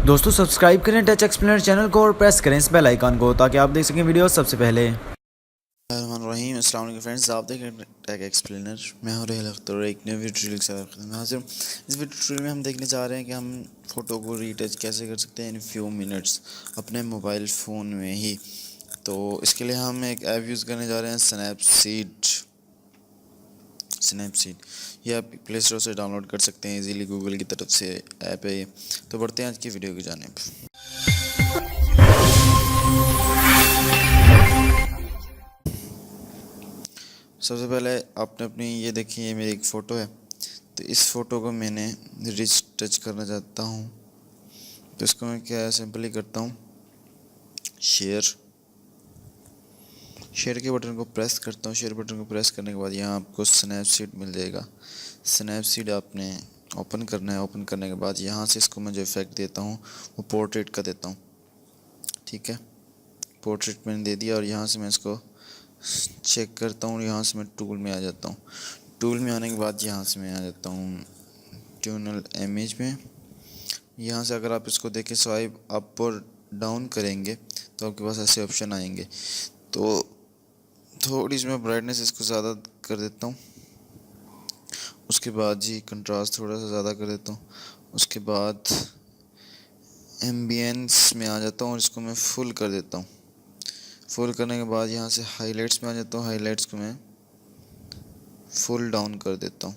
दोस्तों सब्सक्राइब करें touch explainer channel को और प्रेस करें इस बेल आइकन को ताकि आप देख सकें वीडियो सबसे पहले। रहीम अस्सलाम वालेकुम फ्रेंड्स, आप देख रहे हैं टेक एक्सप्लेनर। मैं हूं रेहल अख्तर, एक नए वीडियो ट्यूटोरियल के साथ मैं हाजिर। इस वीडियो ट्यूटोरियल में हम देखने जा रहे हैं कि हम फ़ोटो को रीटच कैसे कर सकते हैं इन फ्यू मिनट्स अपने मोबाइल फ़ोन में ही। तो इसके लिए हम एक ऐप यूज़ करने जा रहे हैं, स्नैपसीड। ये आप प्ले स्टोर से डाउनलोड कर सकते हैं इजीली, गूगल की तरफ से ऐप है ये। तो बढ़ते हैं आज की वीडियो की जानिब। सबसे पहले आपने अपनी ये देखिए, ये मेरी एक फ़ोटो है। तो इस फ़ोटो को मैंने रिच टच करना चाहता हूँ, तो इसको मैं क्या सिंपली करता हूँ, शेयर के बटन को प्रेस करता हूँ। शेयर बटन को प्रेस करने के बाद यहाँ आपको स्नैपसीड मिल जाएगा। स्नैपसीड आपने ओपन करना है। ओपन करने के बाद यहाँ से इसको मैं जो इफेक्ट देता हूँ वो पोर्ट्रेट का देता हूँ, ठीक है। पोर्ट्रेट मैंने दे दिया और यहाँ से मैं इसको चेक करता हूँ। यहाँ से मैं टूल में आ जाता हूँ। टूल में आने के बाद यहाँ से मैं आ जाता हूँ ट्यूनल इमेज में। यहाँ से अगर आप इसको देखें, स्वाइप अप और डाउन करेंगे तो आपके पास ऐसे ऑप्शन आएंगे। तो थोड़ी सी मैं ब्राइटनेस इसको ज़्यादा कर देता हूँ। उसके बाद जी कंट्रास्ट थोड़ा सा ज़्यादा कर देता हूँ। उसके बाद एम्बियंस में आ जाता हूँ और इसको मैं फुल कर देता हूँ। फुल करने के बाद यहाँ से हाइलाइट्स में आ जाता हूँ। हाइलाइट्स को मैं फुल डाउन कर देता हूँ,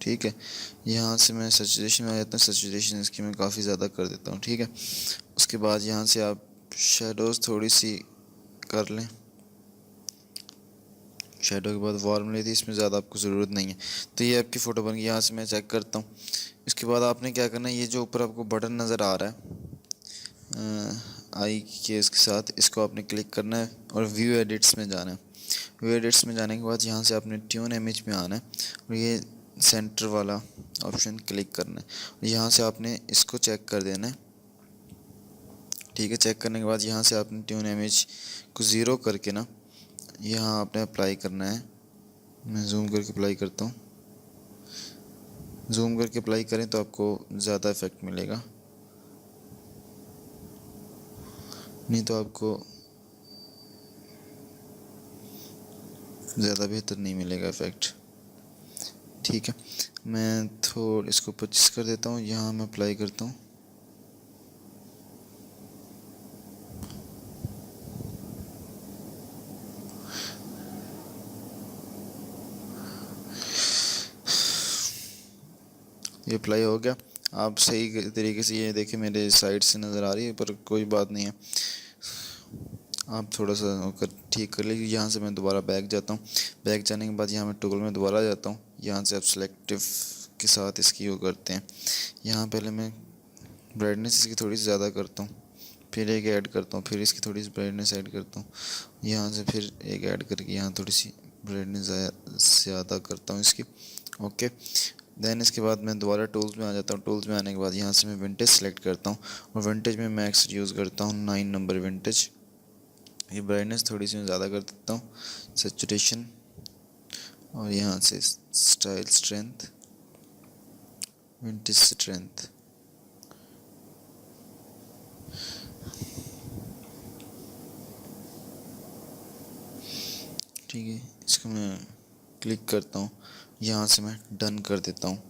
ठीक है। यहाँ से मैं सैचुरेशन में आ जाता हूँ। सैचुरेशन इसकी मैं काफ़ी ज़्यादा कर देता हूँ, ठीक है। उसके बाद यहाँ से आप शेडोज़ थोड़ी सी कर लें। शेडो के बाद वार्म लेती, इसमें ज़्यादा आपको ज़रूरत नहीं है। तो ये आपकी फ़ोटो बन गई। यहाँ से मैं चेक करता हूँ। इसके बाद आपने क्या करना है, ये जो ऊपर आपको बटन नज़र आ रहा है आई के इसके साथ, इसको आपने क्लिक करना है और व्यू एडिट्स में जाना है। व्यू एडिट्स में जाने के बाद यहाँ से आपने ट्यून इमेज में आना है और ये सेंटर वाला ऑप्शन क्लिक करना है। और यहाँ से आपने इसको चेक कर देना है, ठीक है। चेक करने के बाद यहाँ से आपने ट्यून इमेज को ज़ीरो करके ना यहाँ आपने अप्लाई करना है। मैं जूम करके अप्लाई करता हूँ। जूम करके अप्लाई करें तो आपको ज़्यादा इफेक्ट मिलेगा, नहीं तो आपको ज़्यादा बेहतर नहीं मिलेगा इफेक्ट, ठीक है। मैं थोड़ा इसको 25 कर देता हूँ। यहाँ मैं अप्लाई करता हूँ। ये अप्लाई हो गया। आप सही तरीके से ये देखें, मेरे साइड से नज़र आ रही है, पर कोई बात नहीं है, आप थोड़ा सा होकर ठीक कर लीजिए। यहाँ से मैं दोबारा बैक जाता हूँ। बैक जाने के बाद यहाँ मैं टूल में दोबारा जाता हूँ। यहाँ से आप सेलेक्टिव के साथ इसकी वो करते हैं। यहाँ पहले मैं ब्राइटनेस इसकी थोड़ी सी ज़्यादा करता हूँ, फिर एक ऐड करता हूँ, फिर इसकी थोड़ी सी ब्राइटनेस ऐड करता हूँ। यहाँ से फिर एक ऐड करके यहाँ थोड़ी सी ब्राइटनेस ज़्यादा करता हूँ इसकी, ओके। देन इसके बाद मैं दोबारा टूल्स में आ जाता हूँ। टूल्स में आने के बाद यहाँ से मैं विंटेज सेलेक्ट करता हूँ और विंटेज में मैं एक्स यूज़ करता हूँ 9 नंबर विंटेज। ये ब्राइटनेस थोड़ी सी मैं ज़्यादा कर देता हूँ, सैचुरेशन, और यहाँ से स्टाइल स्ट्रेंथ, विंटेज स्ट्रेंथ, ठीक है। इसको मैं क्लिक करता हूँ। यहाँ से मैं डन कर देता हूँ।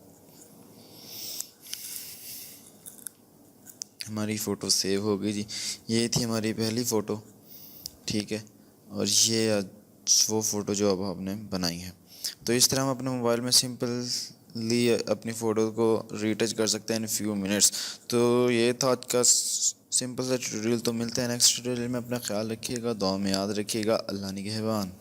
हमारी फ़ोटो सेव हो गई जी। ये थी हमारी पहली फ़ोटो, ठीक है। और ये वो फ़ोटो जो अब आपने बनाई है। तो इस तरह हम अपने मोबाइल में सिंपली अपनी फ़ोटो को रीटच कर सकते हैं इन फ्यू मिनट्स। तो ये था आज का सिंपल सा ट्यूटोरियल। तो मिलते हैं नेक्स्ट ट्यूटोरियल में। अपना ख्याल रखिएगा, दुआ में याद रखिएगा। अल्लाह निगहबान।